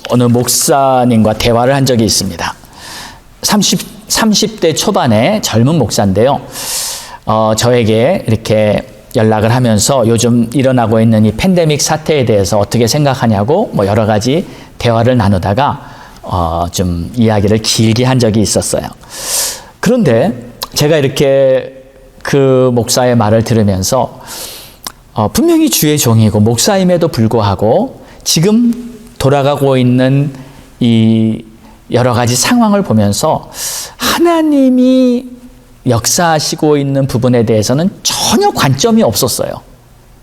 어느 목사님과 대화를 한 적이 있습니다. 30대 초반의 젊은 목사인데요. 저에게 이렇게 연락을 하면서 요즘 일어나고 있는 이 팬데믹 사태에 대해서 어떻게 생각하냐고 뭐 여러 가지 대화를 나누다가 좀 이야기를 길게 한 적이 있었어요. 그런데 제가 이렇게 그 목사의 말을 들으면서 분명히 주의 종이고 목사임에도 불구하고 지금 돌아가고 있는 이 여러 가지 상황을 보면서 하나님이 역사하시고 있는 부분에 대해서는 전혀 관점이 없었어요.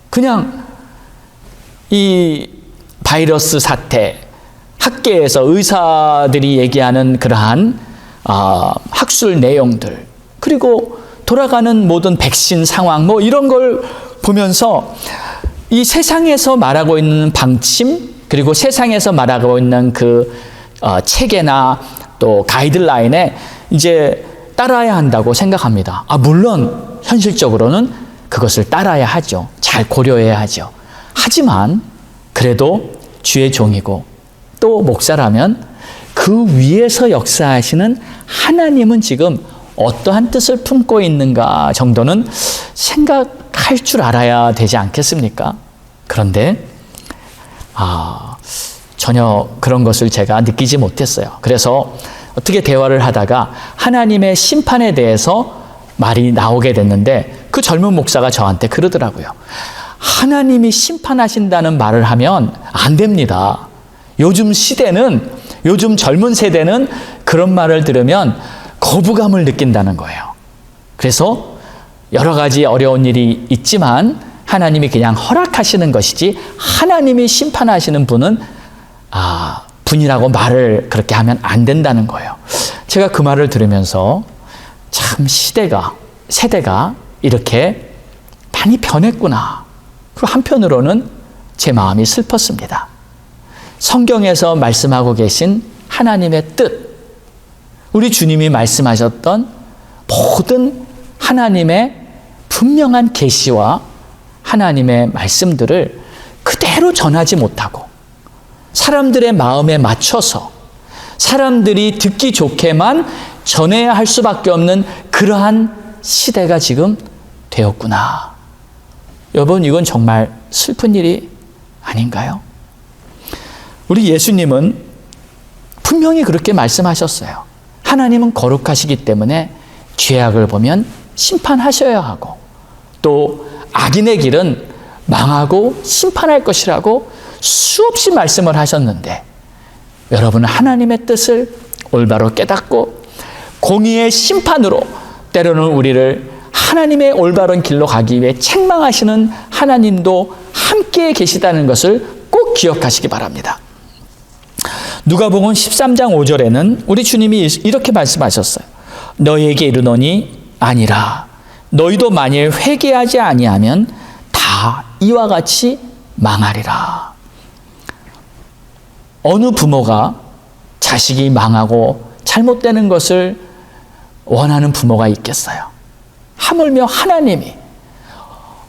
그냥 이 바이러스 사태, 학계에서 의사들이 얘기하는 그러한 학술 내용들, 그리고 돌아가는 모든 백신 상황 뭐 이런 걸 보면서 이 세상에서 말하고 있는 방침, 그리고 세상에서 말하고 있는 그 체계나 또 가이드라인에 이제 따라야 한다고 생각합니다. 물론 현실적으로는 그것을 따라야 하죠. 잘 고려해야 하죠. 하지만 그래도 주의 종이고 또 목사라면 그 위에서 역사하시는 하나님은 지금 어떠한 뜻을 품고 있는가 정도는 생각할 줄 알아야 되지 않겠습니까? 그런데 전혀 그런 것을 제가 느끼지 못했어요. 그래서 어떻게 대화를 하다가 하나님의 심판에 대해서 말이 나오게 됐는데 그 젊은 목사가 저한테 그러더라고요. 하나님이 심판하신다는 말을 하면 안 됩니다. 요즘 시대는, 요즘 젊은 세대는 그런 말을 들으면 거부감을 느낀다는 거예요. 그래서 여러 가지 어려운 일이 있지만 하나님이 그냥 허락하시는 것이지 하나님이 심판하시는 분은 분이라고 말을 그렇게 하면 안 된다는 거예요. 제가 그 말을 들으면서 참 세대가 이렇게 많이 변했구나. 그리고 한편으로는 제 마음이 슬펐습니다. 성경에서 말씀하고 계신 하나님의 뜻, 우리 주님이 말씀하셨던 모든 하나님의 분명한 계시와 하나님의 말씀들을 그대로 전하지 못하고 사람들의 마음에 맞춰서 사람들이 듣기 좋게만 전해야 할 수밖에 없는 그러한 시대가 지금 되었구나. 여러분, 이건 정말 슬픈 일이 아닌가요? 우리 예수님은 분명히 그렇게 말씀하셨어요. 하나님은 거룩하시기 때문에 죄악을 보면 심판하셔야 하고 또 악인의 길은 망하고 심판할 것이라고 수없이 말씀을 하셨는데 여러분은 하나님의 뜻을 올바로 깨닫고 공의의 심판으로 때로는 우리를 하나님의 올바른 길로 가기 위해 책망하시는 하나님도 함께 계시다는 것을 꼭 기억하시기 바랍니다. 누가복음 13장 5절에는 우리 주님이 이렇게 말씀하셨어요. 너희에게 이르노니 아니라 너희도 만일 회개하지 아니하면 다 이와 같이 망하리라. 어느 부모가 자식이 망하고 잘못되는 것을 원하는 부모가 있겠어요? 하물며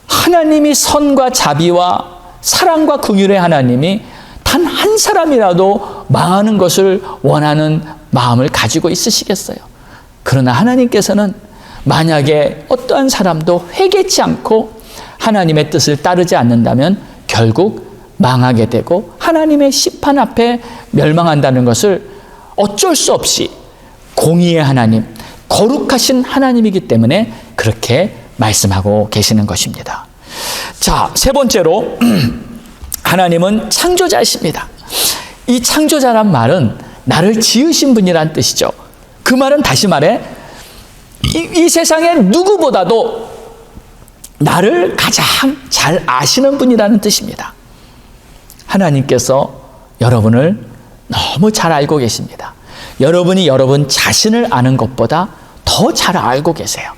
하나님이 선과 자비와 사랑과 긍휼의 하나님이 단 한 사람이라도 망하는 것을 원하는 마음을 가지고 있으시겠어요? 그러나 하나님께서는 만약에 어떠한 사람도 회개치 않고 하나님의 뜻을 따르지 않는다면 결국 망하게 되고 하나님의 심판 앞에 멸망한다는 것을 어쩔 수 없이 공의의 하나님, 거룩하신 하나님이기 때문에 그렇게 말씀하고 계시는 것입니다. 자, 세 번째로 하나님은 창조자이십니다. 이 창조자란 말은 나를 지으신 분이란 뜻이죠. 그 말은 다시 말해 이 세상에 누구보다도 나를 가장 잘 아시는 분이라는 뜻입니다. 하나님께서 여러분을 너무 잘 알고 계십니다. 여러분이 여러분 자신을 아는 것보다 더 잘 알고 계세요.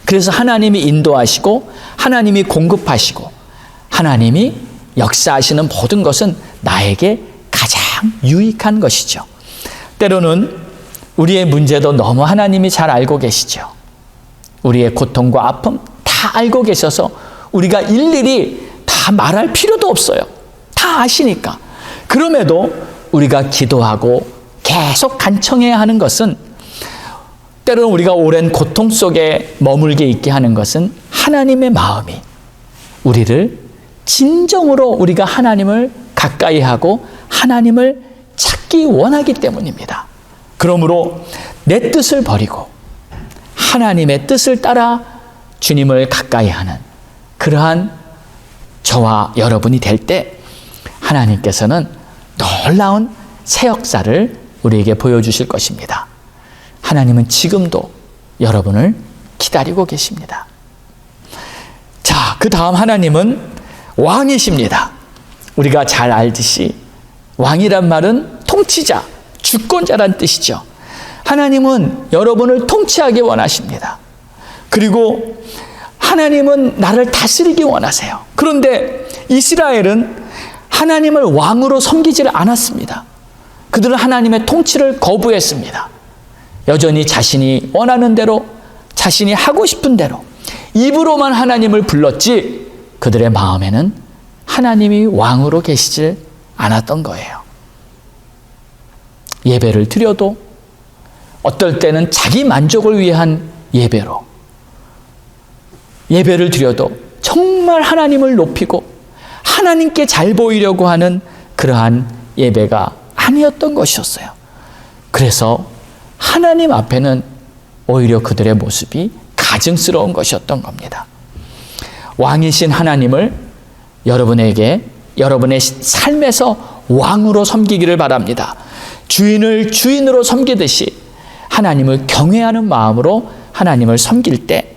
그래서 하나님이 인도하시고 하나님이 공급하시고 하나님이 역사하시는 모든 것은 나에게 가장 유익한 것이죠. 때로는 우리의 문제도 너무 하나님이 잘 알고 계시죠. 우리의 고통과 아픔 다 알고 계셔서 우리가 일일이 다 말할 필요도 없어요. 다 아시니까. 그럼에도 우리가 기도하고 계속 간청해야 하는 것은, 때로는 우리가 오랜 고통 속에 머물게 있게 하는 것은 하나님의 마음이 우리를 진정으로 우리가 하나님을 가까이 하고 하나님을 찾기 원하기 때문입니다. 그러므로 내 뜻을 버리고 하나님의 뜻을 따라 주님을 가까이 하는 그러한 저와 여러분이 될 때 하나님께서는 놀라운 새 역사를 우리에게 보여주실 것입니다. 하나님은 지금도 여러분을 기다리고 계십니다. 자, 그 다음 하나님은 왕이십니다. 우리가 잘 알듯이 왕이란 말은 통치자, 주권자란 뜻이죠. 하나님은 여러분을 통치하기 원하십니다. 그리고 하나님은 나를 다스리기 원하세요. 그런데 이스라엘은 하나님을 왕으로 섬기지를 않았습니다. 그들은 하나님의 통치를 거부했습니다. 여전히 자신이 원하는 대로, 자신이 하고 싶은 대로 입으로만 하나님을 불렀지 그들의 마음에는 하나님이 왕으로 계시질 않았던 거예요. 예배를 드려도 어떨 때는 자기 만족을 위한 예배로, 예배를 드려도 정말 하나님을 높이고 하나님께 잘 보이려고 하는 그러한 예배가 아니었던 것이었어요. 그래서 하나님 앞에는 오히려 그들의 모습이 가증스러운 것이었던 겁니다. 왕이신 하나님을 여러분에게 여러분의 삶에서 왕으로 섬기기를 바랍니다. 주인을 주인으로 섬기듯이 하나님을 경외하는 마음으로 하나님을 섬길 때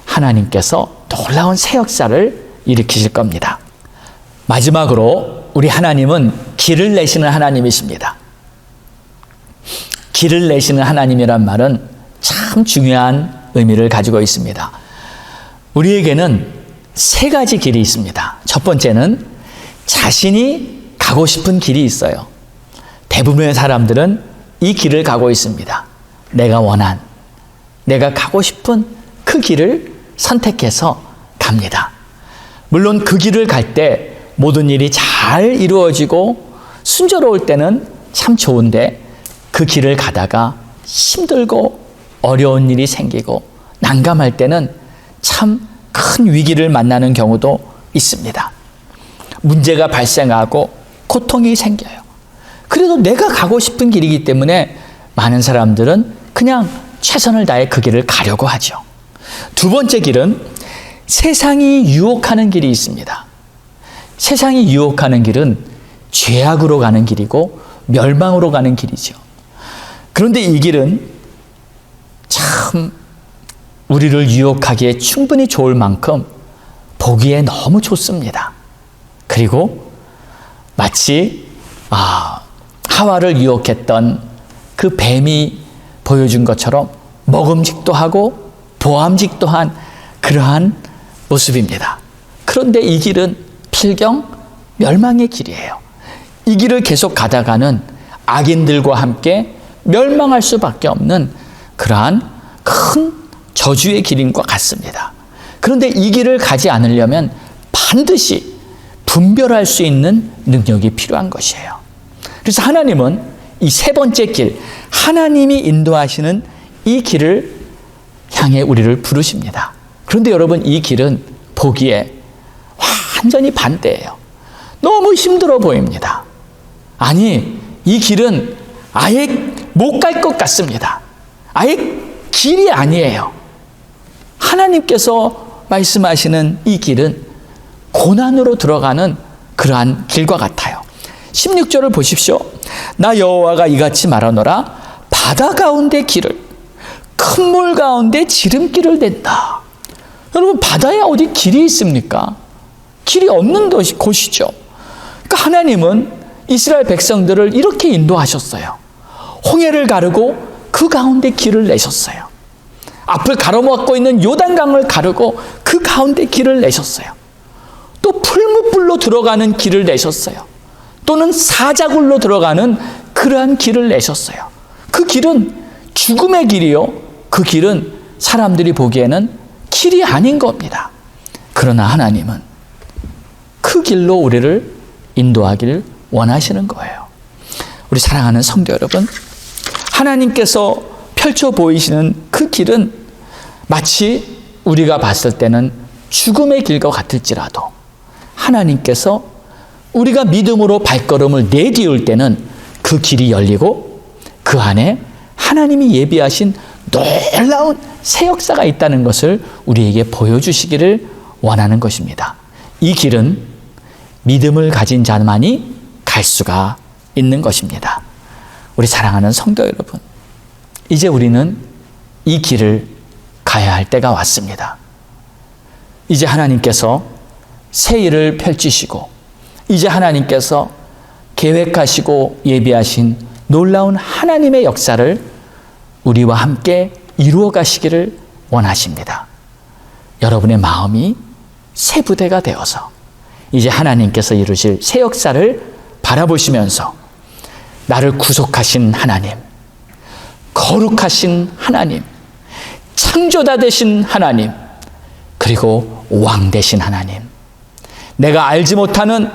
하나님께서 놀라운 새 역사를 일으키실 겁니다. 마지막으로 우리 하나님은 길을 내시는 하나님이십니다. 길을 내시는 하나님이란 말은 참 중요한 의미를 가지고 있습니다. 우리에게는 세 가지 길이 있습니다. 첫 번째는 자신이 가고 싶은 길이 있어요. 대부분의 사람들은 이 길을 가고 있습니다. 내가 원한, 내가 가고 싶은 그 길을 선택해서 갑니다. 물론 그 길을 갈 때 모든 일이 잘 이루어지고 순조로울 때는 참 좋은데 그 길을 가다가 힘들고 어려운 일이 생기고 난감할 때는 참 큰 위기를 만나는 경우도 있습니다. 문제가 발생하고 고통이 생겨요. 그래도 내가 가고 싶은 길이기 때문에 많은 사람들은 그냥 최선을 다해 그 길을 가려고 하죠. 두 번째 길은 세상이 유혹하는 길이 있습니다. 세상이 유혹하는 길은 죄악으로 가는 길이고 멸망으로 가는 길이죠. 그런데 이 길은 참 우리를 유혹하기에 충분히 좋을 만큼 보기에 너무 좋습니다. 그리고 마치 하와를 유혹했던 그 뱀이 보여준 것처럼 먹음직도 하고 보암직도 한 그러한 모습입니다. 그런데 이 길은 필경 멸망의 길이에요. 이 길을 계속 가다가는 악인들과 함께 멸망할 수밖에 없는 그러한 큰 저주의 길인 것 같습니다. 그런데 이 길을 가지 않으려면 반드시 분별할 수 있는 능력이 필요한 것이에요. 그래서 하나님은 이 세 번째 길, 하나님이 인도하시는 이 길을 향해 우리를 부르십니다. 그런데 여러분, 이 길은 보기에 완전히 반대예요. 너무 힘들어 보입니다. 아니, 이 길은 아예 못 갈 것 같습니다. 아예 길이 아니에요. 하나님께서 말씀하시는 이 길은 고난으로 들어가는 그러한 길과 같아요. 16절을 보십시오. 나 여호와가 이같이 말하노라. 바다 가운데 길을, 큰 물 가운데 지름길을 낸다. 여러분, 바다에 어디 길이 있습니까? 길이 없는 곳이죠. 그러니까 하나님은 이스라엘 백성들을 이렇게 인도하셨어요. 홍해를 가르고 그 가운데 길을 내셨어요. 앞을 가로막고 있는 요단강을 가르고 그 가운데 길을 내셨어요. 또 풀무불로 들어가는 길을 내셨어요. 또는 사자굴로 들어가는 그러한 길을 내셨어요. 그 길은 죽음의 길이요. 그 길은 사람들이 보기에는 길이 아닌 겁니다. 그러나 하나님은 그 길로 우리를 인도하기를 원하시는 거예요. 우리 사랑하는 성도 여러분, 하나님께서 펼쳐 보이시는 그 길은 마치 우리가 봤을 때는 죽음의 길과 같을지라도 하나님께서 우리가 믿음으로 발걸음을 내디울 때는 그 길이 열리고 그 안에 하나님이 예비하신 놀라운 새 역사가 있다는 것을 우리에게 보여주시기를 원하는 것입니다. 이 길은 믿음을 가진 자만이 갈 수가 있는 것입니다. 우리 사랑하는 성도 여러분, 이제 우리는 이 길을 가야 할 때가 왔습니다. 이제 하나님께서 새 일을 펼치시고 이제 하나님께서 계획하시고 예비하신 놀라운 하나님의 역사를 우리와 함께 이루어 가시기를 원하십니다. 여러분의 마음이 새 부대가 되어서 이제 하나님께서 이루실 새 역사를 바라보시면서 나를 구속하신 하나님, 거룩하신 하나님, 창조자 되신 하나님, 그리고 왕 되신 하나님, 내가 알지 못하는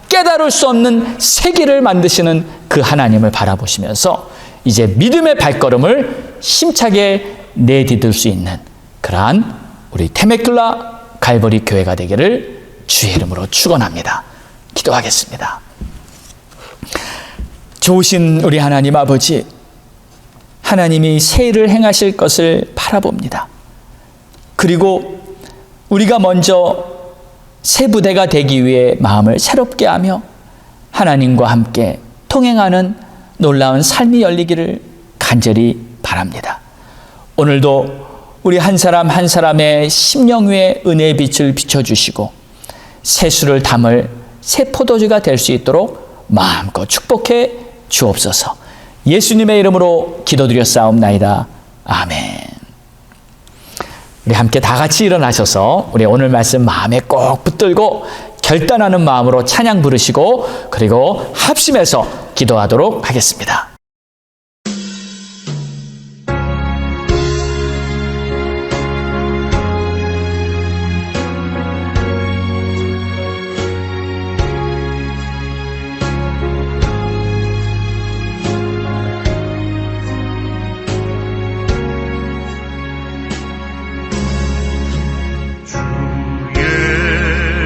깨달을 수 없는 세계를 만드시는 그 하나님을 바라보시면서 이제 믿음의 발걸음을 힘차게 내디딜 수 있는 그러한 우리 테메클라 갈보리 교회가 되기를 주의 이름으로 축원합니다. 기도하겠습니다. 좋으신 우리 하나님 아버지, 하나님이 새 일을 행하실 것을 바라봅니다. 그리고 우리가 먼저 새 부대가 되기 위해 마음을 새롭게 하며 하나님과 함께 통행하는 놀라운 삶이 열리기를 간절히 바랍니다. 오늘도 우리 한 사람 한 사람의 심령 위에 은혜의 빛을 비춰주시고 새수를 담을 새 포도주가 될 수 있도록 마음껏 축복해 주옵소서. 예수님의 이름으로 기도드렸사옵나이다. 아멘. 우리 함께 다 같이 일어나셔서 우리 오늘 말씀 마음에 꼭 붙들고 결단하는 마음으로 찬양 부르시고 그리고 합심해서 기도하도록 하겠습니다.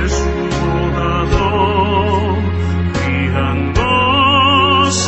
예수보다 더 귀한 것은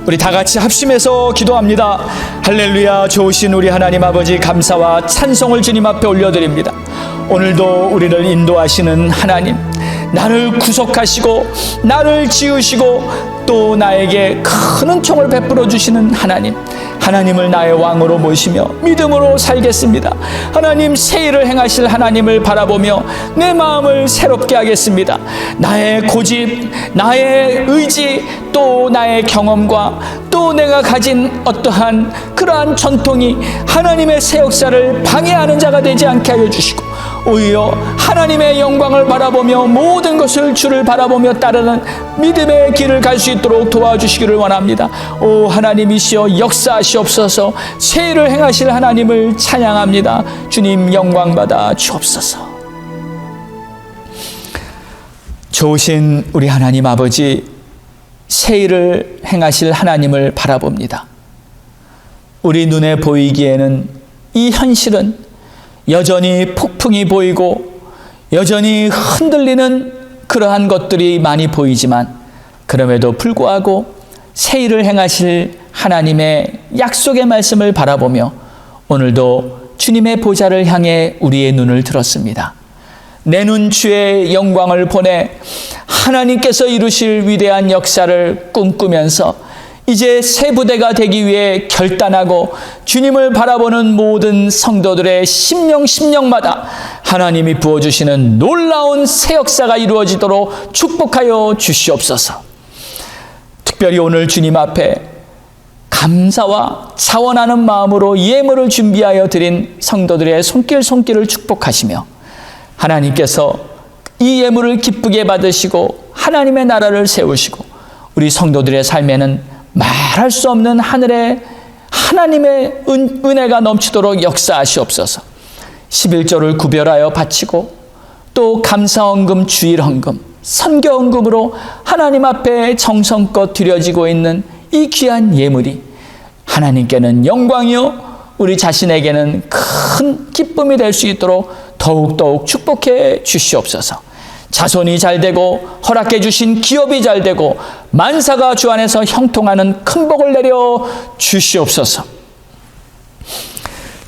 우리 다 같이 합심해서 기도합니다. 할렐루야. 좋으신 우리 하나님 아버지, 감사와 찬송을 주님 앞에 올려드립니다. 오늘도 우리를 인도하시는 하나님, 나를 구속하시고 나를 지으시고 또 나에게 큰 은총을 베풀어 주시는 하나님, 하나님을 나의 왕으로 모시며 믿음으로 살겠습니다. 하나님, 새 일을 행하실 하나님을 바라보며 내 마음을 새롭게 하겠습니다. 나의 고집, 나의 의지, 또 나의 경험과 또 내가 가진 어떠한 그러한 전통이 하나님의 새 역사를 방해하는 자가 되지 않게 하여 주시고, 오히려 하나님의 영광을 바라보며 모든 것을 주를 바라보며 따르는 믿음의 길을 갈 수 있도록 도와주시기를 원합니다. 오 하나님이시여, 역사하시옵소서. 새 일을 행하실 하나님을 찬양합니다. 주님 영광 받아 주옵소서. 좋으신 우리 하나님 아버지, 새 일을 행하실 하나님을 바라봅니다. 우리 눈에 보이기에는 이 현실은 여전히 폭풍이 보이고 여전히 흔들리는 그러한 것들이 많이 보이지만, 그럼에도 불구하고 새 일을 행하실 하나님의 약속의 말씀을 바라보며 오늘도 주님의 보좌를 향해 우리의 눈을 들었습니다. 내 눈 주의 영광을 보내 하나님께서 이루실 위대한 역사를 꿈꾸면서 이제 새 부대가 되기 위해 결단하고 주님을 바라보는 모든 성도들의 심령마다 하나님이 부어주시는 놀라운 새 역사가 이루어지도록 축복하여 주시옵소서. 특별히 오늘 주님 앞에 감사와 자원하는 마음으로 예물을 준비하여 드린 성도들의 손길을 축복하시며, 하나님께서 이 예물을 기쁘게 받으시고 하나님의 나라를 세우시고 우리 성도들의 삶에는 말할 수 없는 하늘의 하나님의 은혜가 넘치도록 역사하시옵소서. 11조를 구별하여 바치고 또 감사헌금, 주일헌금, 선교헌금으로 하나님 앞에 정성껏 드려지고 있는 이 귀한 예물이 하나님께는 영광이요 우리 자신에게는 큰 기쁨이 될 수 있도록 더욱더욱 축복해 주시옵소서. 자손이 잘되고 허락해 주신 기업이 잘되고 만사가 주 안에서 형통하는 큰 복을 내려 주시옵소서.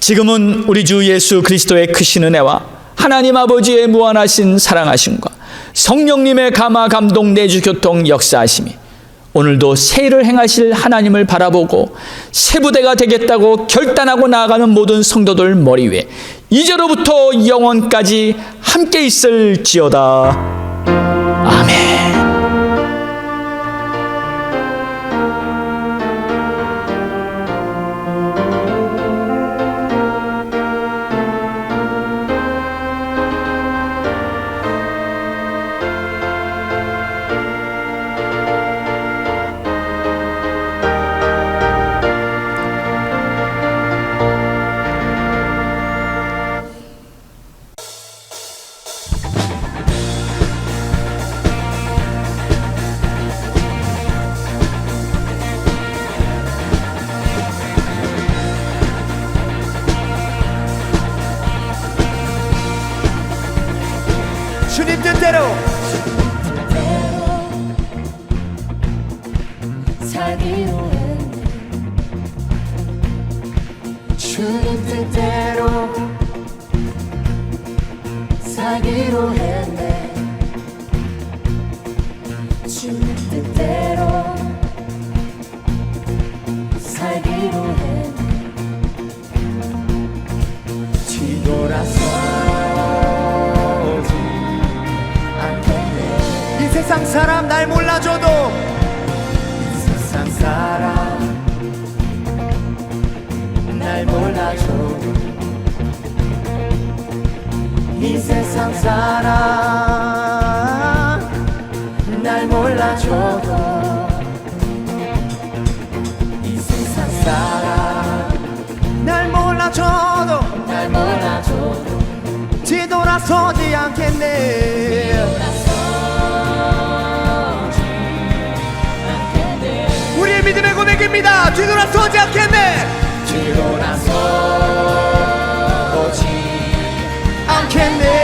지금은 우리 주 예수 그리스도의 크신 은혜와 하나님 아버지의 무한하신 사랑하심과 성령님의 감화 감동 내주 교통 역사하심이 오늘도 새 일을 행하실 하나님을 바라보고 새 부대가 되겠다고 결단하고 나아가는 모든 성도들 머리 위에 이제로부터 영원까지 함께 있을지어다. 아멘. 주님 뜻대로 살기로 했네. 주님 뜻대로 살기로 했네. 주님 뜻대로 살기로 했네. 뒤돌아서지 않겠네. 이 세상 사람 날 몰라줘도 이 세상 사람 날 몰라줘도 이 세상 사람 날 몰라줘도 이 세상 사람 날 몰라줘도 뒤돌아서지 않겠네. 우리의 믿음의 고백입니다. 뒤돌아서지 않겠네. 뒤돌아서지 않겠네.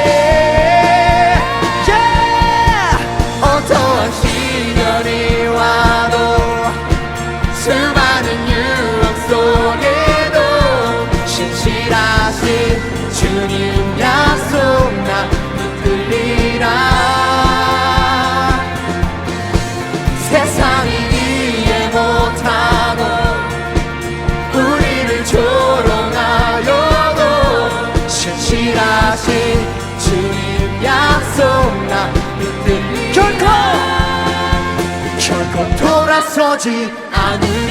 어떠한 시련이 와도 신실하신 주님 약속 나 붙들리라. 세상이 이해 못하고 우리를 조롱하여도 신실하신 주님 약속 나 붙들리라. 결코 돌아서지 않을